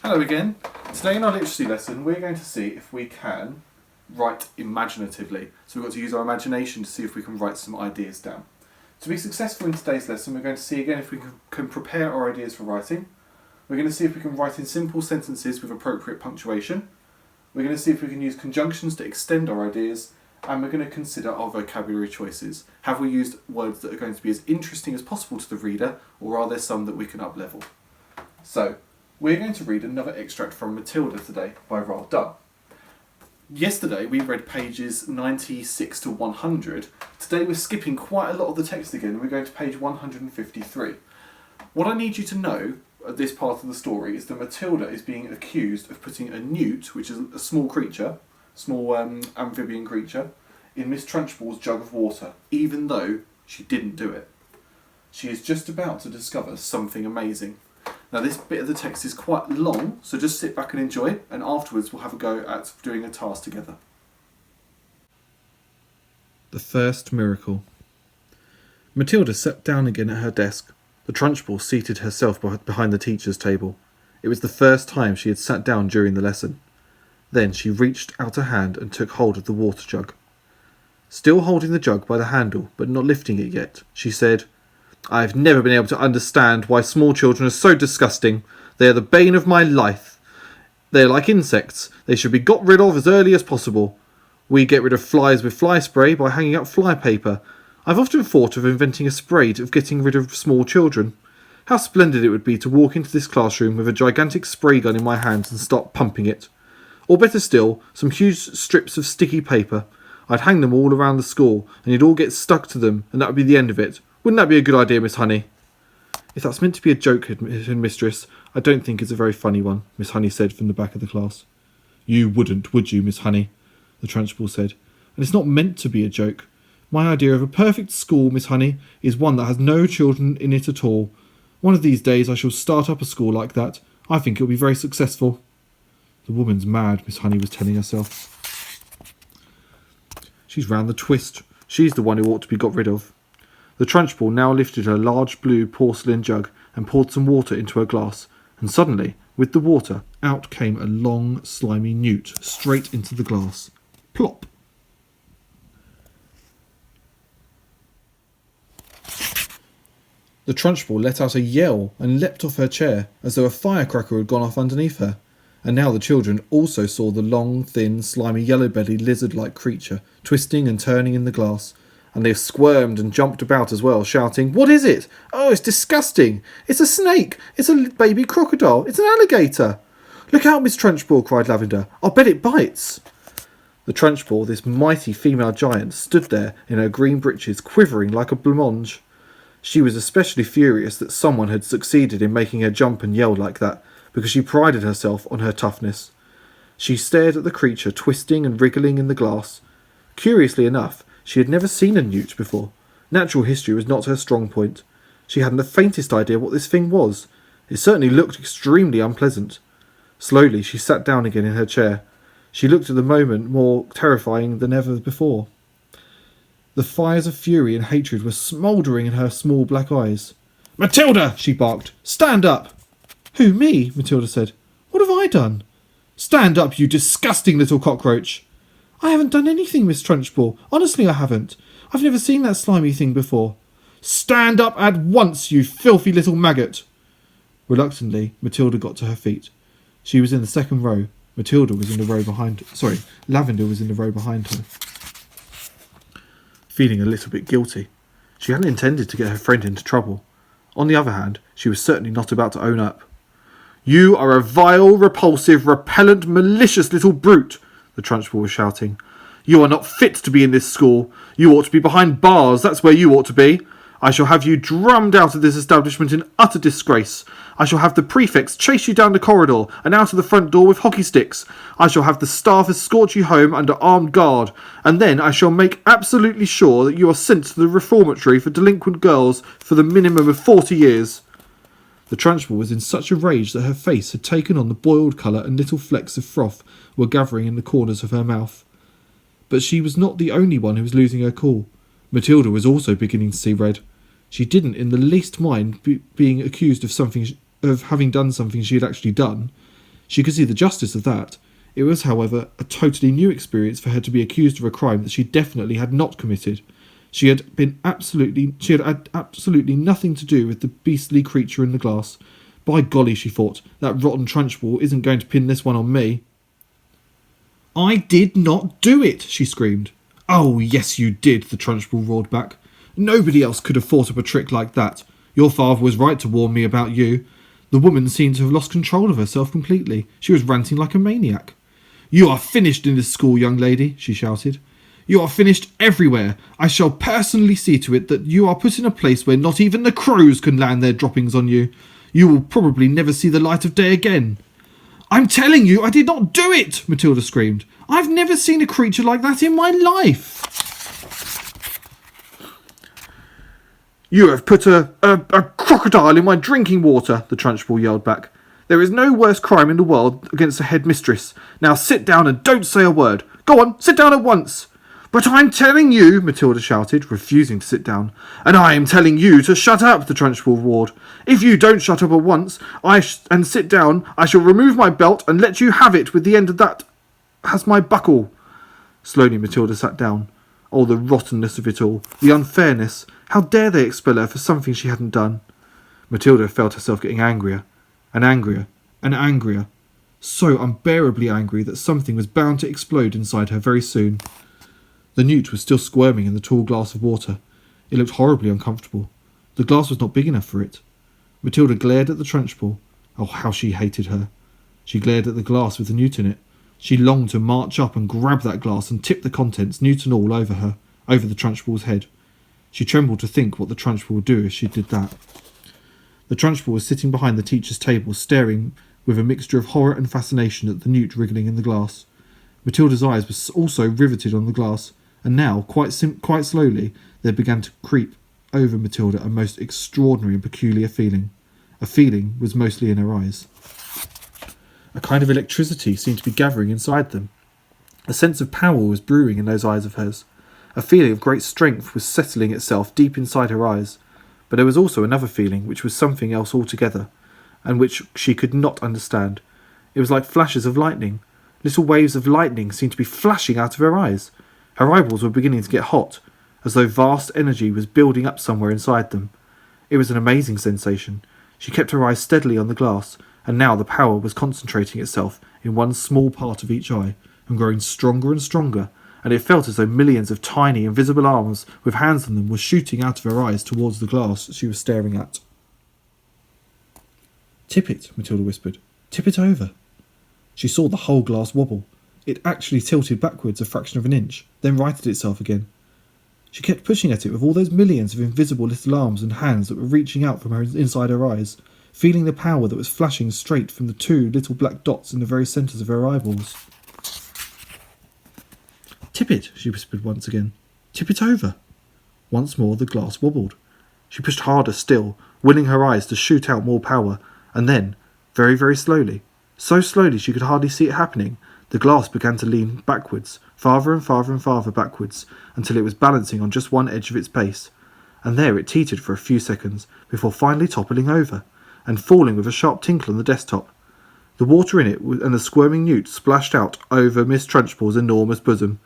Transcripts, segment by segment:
Hello again. Today in our literacy lesson we're going to see if we can write imaginatively. So we've got to use our imagination to see if we can write some ideas down. To be successful in today's lesson we're going to see again if we can prepare our ideas for writing. We're going to see if we can write in simple sentences with appropriate punctuation. We're going to see if we can use conjunctions to extend our ideas, and we're going to consider our vocabulary choices. Have we used words that are going to be as interesting as possible to the reader, or are there some that we can up-level? So, we're going to read another extract from Matilda today by Roald Dahl. Yesterday we read pages 96 to 100. Today we're skipping quite a lot of the text again and we're going to page 153. What I need you to know at this part of the story is that Matilda is being accused of putting a newt, which is a small creature, amphibian creature, in Miss Trunchbull's jug of water, even though she didn't do it. She is just about to discover something amazing. Now this bit of the text is quite long, so just sit back and enjoy, and afterwards we'll have a go at doing a task together. The first miracle. Matilda sat down again at her desk. The Trunchbull seated herself behind the teacher's table. It was the first time she had sat down during the lesson. Then she reached out a hand and took hold of the water jug. Still holding the jug by the handle, but not lifting it yet, she said, "I've never been able to understand why small children are so disgusting. They are the bane of my life. They are like insects. They should be got rid of as early as possible. We get rid of flies with fly spray by hanging up fly paper. I've often thought of inventing a spray of getting rid of small children. How splendid it would be to walk into this classroom with a gigantic spray gun in my hands and start pumping it. Or better still, some huge strips of sticky paper. I'd hang them all around the school, and you'd all get stuck to them, and that would be the end of it. Wouldn't that be a good idea, Miss Honey?" "If that's meant to be a joke, Mistress, I don't think it's a very funny one," Miss Honey said from the back of the class. "You wouldn't, would you, Miss Honey?" the Trunchbull said. "And it's not meant to be a joke. My idea of a perfect school, Miss Honey, is one that has no children in it at all. One of these days I shall start up a school like that. I think it'll be very successful." "The woman's mad," Miss Honey was telling herself. "She's round the twist. She's the one who ought to be got rid of." The Trunchbull now lifted her large blue porcelain jug and poured some water into her glass, and suddenly, with the water, out came a long, slimy newt straight into the glass. Plop! The Trunchbull let out a yell and leapt off her chair as though a firecracker had gone off underneath her, and now the children also saw the long, thin, slimy, yellow-bellied, lizard-like creature twisting and turning in the glass, and they squirmed and jumped about as well, shouting, "What is it? Oh, it's disgusting! It's a snake! It's a baby crocodile! It's an alligator!" "Look out, Miss Trunchbull," cried Lavender. "I'll bet it bites." The Trunchbull, this mighty female giant, stood there in her green breeches, quivering like a blancmange. She was especially furious that someone had succeeded in making her jump and yell like that, because she prided herself on her toughness. She stared at the creature twisting and wriggling in the glass. Curiously enough, she had never seen a newt before. Natural history was not her strong point. She hadn't the faintest idea what this thing was. It certainly looked extremely unpleasant. Slowly she sat down again in her chair. She looked at the moment more terrifying than ever before. The fires of fury and hatred were smouldering in her small black eyes. "Matilda!" she barked. "Stand up!" "Who, me?" Matilda said. "What have I done?" "Stand up, you disgusting little cockroach!" "I haven't done anything, Miss Trunchbull. Honestly, I haven't. I've never seen that slimy thing before." "Stand up at once, you filthy little maggot!" Reluctantly, Matilda got to her feet. She was in the second row. Lavender was in the row behind her. Feeling a little bit guilty. She hadn't intended to get her friend into trouble. On the other hand, she was certainly not about to own up. "You are a vile, repulsive, repellent, malicious little brute," the Trunchbull was shouting. "You are not fit to be in this school. You ought to be behind bars, that's where you ought to be. I shall have you drummed out of this establishment in utter disgrace. I shall have the prefects chase you down the corridor and out of the front door with hockey sticks. I shall have the staff escort you home under armed guard, and then I shall make absolutely sure that you are sent to the reformatory for delinquent girls for the minimum of 40 years. The Trunchbull was in such a rage that her face had taken on the boiled colour and little flecks of froth were gathering in the corners of her mouth. But she was not the only one who was losing her cool. Matilda was also beginning to see red. She didn't in the least mind being accused of having done something she had actually done. She could see the justice of that. It was, however, a totally new experience for her to be accused of a crime that she definitely had not committed. She had had absolutely nothing to do with the beastly creature in the glass. By golly, she thought, that rotten Trunchbull isn't going to pin this one on me. I did not do it, she screamed. Oh, yes, you did, the Trunchbull roared back. Nobody else could have thought up a trick like that. Your father was right to warn me about you. The woman seemed to have lost control of herself completely. She was ranting like a maniac. You are finished in this school, young lady, she shouted. You are finished everywhere. I shall personally see to it that you are put in a place where not even the crows can land their droppings on you. You will probably never see the light of day again. I'm telling you, I did not do it, Matilda screamed. I've never seen a creature like that in my life. You have put a crocodile in my drinking water, the Trunchbull yelled back. There is no worse crime in the world against a headmistress. Now sit down and don't say a word. Go on, sit down at once. But I'm telling you, Matilda shouted, refusing to sit down. And I am telling you to shut up, the Trunchbull roared. If you don't shut up at once and sit down, I shall remove my belt and let you have it with the end of that has my buckle. Slowly Matilda sat down. Oh, the rottenness of it all, the unfairness. How dare they expel her for something she hadn't done? Matilda felt herself getting angrier, and angrier, and angrier. So unbearably angry that something was bound to explode inside her very soon. The newt was still squirming in the tall glass of water. It looked horribly uncomfortable. The glass was not big enough for it. Matilda glared at the Trunchbull. Oh, how she hated her. She glared at the glass with the newt in it. She longed to march up and grab that glass and tip the contents, newt and all, over her, over the Trunchbull's head. She trembled to think what the Trunchbull would do if she did that. The Trunchbull was sitting behind the teacher's table, staring with a mixture of horror and fascination at the newt wriggling in the glass. Matilda's eyes were also riveted on the glass, and now, quite slowly, there began to creep over Matilda a most extraordinary and peculiar feeling. A feeling was mostly in her eyes. A kind of electricity seemed to be gathering inside them. A sense of power was brewing in those eyes of hers. A feeling of great strength was settling itself deep inside her eyes. But there was also another feeling, which was something else altogether, and which she could not understand. It was like flashes of lightning. Little waves of lightning seemed to be flashing out of her eyes. Her eyeballs were beginning to get hot, as though vast energy was building up somewhere inside them. It was an amazing sensation. She kept her eyes steadily on the glass, and now the power was concentrating itself in one small part of each eye, and growing stronger and stronger, and it felt as though millions of tiny, invisible arms with hands on them were shooting out of her eyes towards the glass she was staring at. Tip it, Matilda whispered. Tip it over. She saw the whole glass wobble. It actually tilted backwards a fraction of an inch, then righted itself again. She kept pushing at it with all those millions of invisible little arms and hands that were reaching out from her inside her eyes, feeling the power that was flashing straight from the two little black dots in the very centres of her eyeballs. Tip it, she whispered once again. Tip it over. Once more the glass wobbled. She pushed harder still, willing her eyes to shoot out more power, and then, very, very slowly, so slowly she could hardly see it happening, the glass began to lean backwards, farther and farther and farther backwards, until it was balancing on just one edge of its base, and there it teetered for a few seconds, before finally toppling over, and falling with a sharp tinkle on the desktop. The water in it and the squirming newt splashed out over Miss Trunchbull's enormous bosom.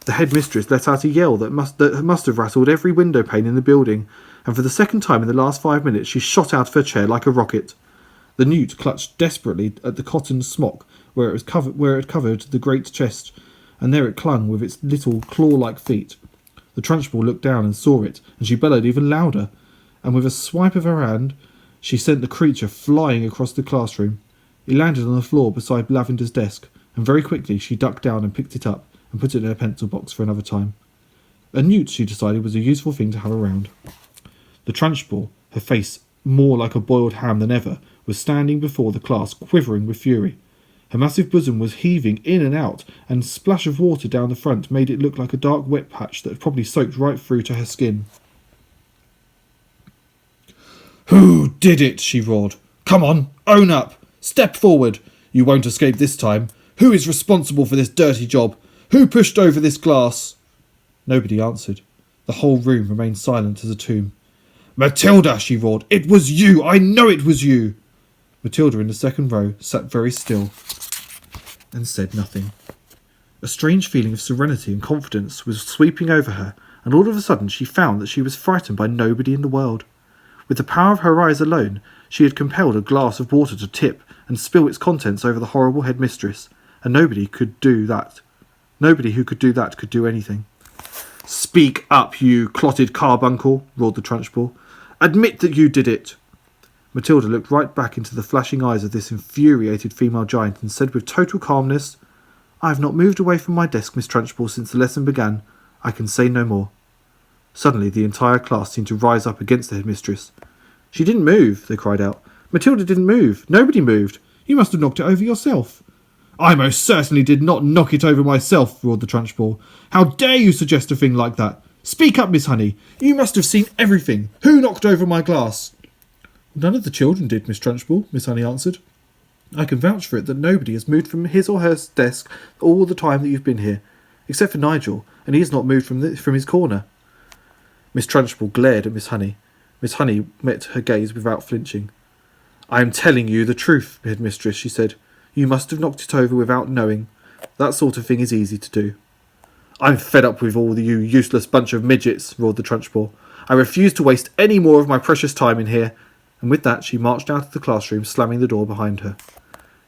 The headmistress let out a yell that must have rattled every window pane in the building, and for the second time in the last 5 minutes she shot out of her chair like a rocket. The newt clutched desperately at the cotton smock where it had covered the great chest, and there it clung with its little claw-like feet. The Trunchbull looked down and saw it, and she bellowed even louder, and with a swipe of her hand she sent the creature flying across the classroom. It landed on the floor beside Lavender's desk, and very quickly she ducked down and picked it up and put it in her pencil box for another time. A newt, she decided, was a useful thing to have around. The Trunchbull, her face more like a boiled ham than ever, was standing before the class, quivering with fury. Her massive bosom was heaving in and out, and a splash of water down the front made it look like a dark wet patch that had probably soaked right through to her skin. Who did it? She roared. Come on, own up! Step forward! You won't escape this time. Who is responsible for this dirty job? Who pushed over this glass? Nobody answered. The whole room remained silent as a tomb. Matilda, she roared. It was you! I know it was you! Matilda in the second row sat very still and said nothing. A strange feeling of serenity and confidence was sweeping over her, and all of a sudden she found that she was frightened by nobody in the world. With the power of her eyes alone, she had compelled a glass of water to tip and spill its contents over the horrible headmistress, and nobody who could do that could do anything. "Speak up, you clotted carbuncle," roared the Trunchbull. "Admit that you did it." Matilda looked right back into the flashing eyes of this infuriated female giant and said with total calmness, "I have not moved away from my desk, Miss Trunchbull, since the lesson began. I can say no more." Suddenly the entire class seemed to rise up against the headmistress. "She didn't move," they cried out. "Matilda didn't move. Nobody moved. You must have knocked it over yourself." "I most certainly did not knock it over myself," roared the Trunchbull. "How dare you suggest a thing like that? Speak up, Miss Honey. You must have seen everything. Who knocked over my glass?" "None of the children did, Miss Trunchbull," Miss Honey answered. "I can vouch for it that nobody has moved from his or her desk all the time that you've been here, except for Nigel, and he has not moved from his corner." Miss Trunchbull glared at Miss Honey. Miss Honey met her gaze without flinching. "I am telling you the truth, headmistress," she said. "You must have knocked it over without knowing. That sort of thing is easy to do." "I'm fed up with all you useless bunch of midgets," roared the Trunchbull. "I refuse to waste any more of my precious time in here." And with that she marched out of the classroom, slamming the door behind her.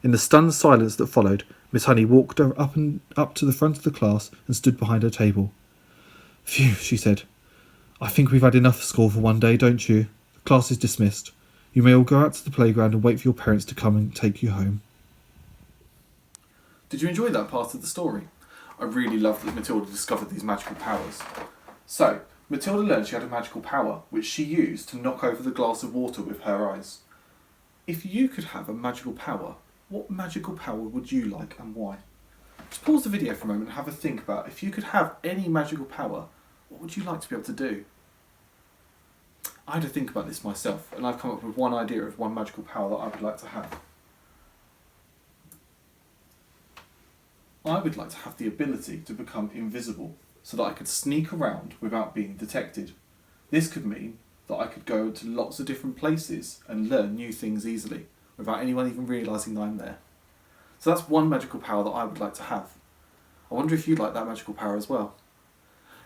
In the stunned silence that followed, Miss Honey walked up to the front of the class and stood behind her table. "Phew," she said. "I think we've had enough of school for one day, don't you? The class is dismissed. You may all go out to the playground and wait for your parents to come and take you home." Did you enjoy that part of the story? I really loved that Matilda discovered these magical powers. So, Matilda learned she had a magical power, which she used to knock over the glass of water with her eyes. If you could have a magical power, what magical power would you like and why? Just pause the video for a moment and have a think about if you could have any magical power, what would you like to be able to do? I had to think about this myself, and I've come up with one idea of one magical power that I would like to have. I would like to have the ability to become invisible so that I could sneak around without being detected. This could mean that I could go to lots of different places and learn new things easily without anyone even realising that I'm there. So that's one magical power that I would like to have. I wonder if you'd like that magical power as well.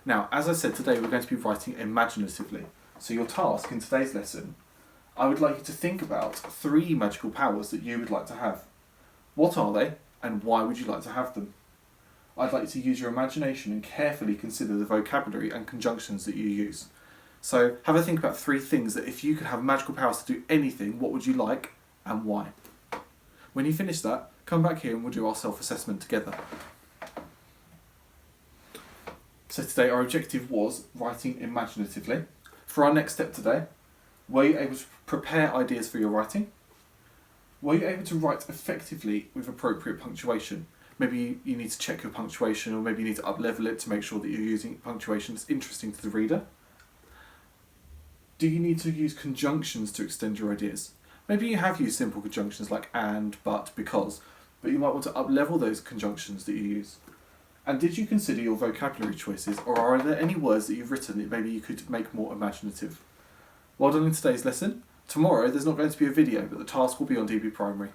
Now, as I said, today we're going to be writing imaginatively. So your task in today's lesson, I would like you to think about 3 magical powers that you would like to have. What are they and why would you like to have them? I'd like you to use your imagination and carefully consider the vocabulary and conjunctions that you use. So have a think about 3 things that if you could have magical powers to do anything, what would you like and why? When you finish that, come back here and we'll do our self-assessment together. So today our objective was writing imaginatively. For our next step today, were you able to prepare ideas for your writing? Were you able to write effectively with appropriate punctuation? Maybe you need to check your punctuation, or maybe you need to up-level it to make sure that you're using punctuation that's interesting to the reader. Do you need to use conjunctions to extend your ideas? Maybe you have used simple conjunctions like and, but, because, but you might want to up-level those conjunctions that you use. And did you consider your vocabulary choices, or are there any words that you've written that maybe you could make more imaginative? Well done in today's lesson. Tomorrow there's not going to be a video, but the task will be on DB Primary.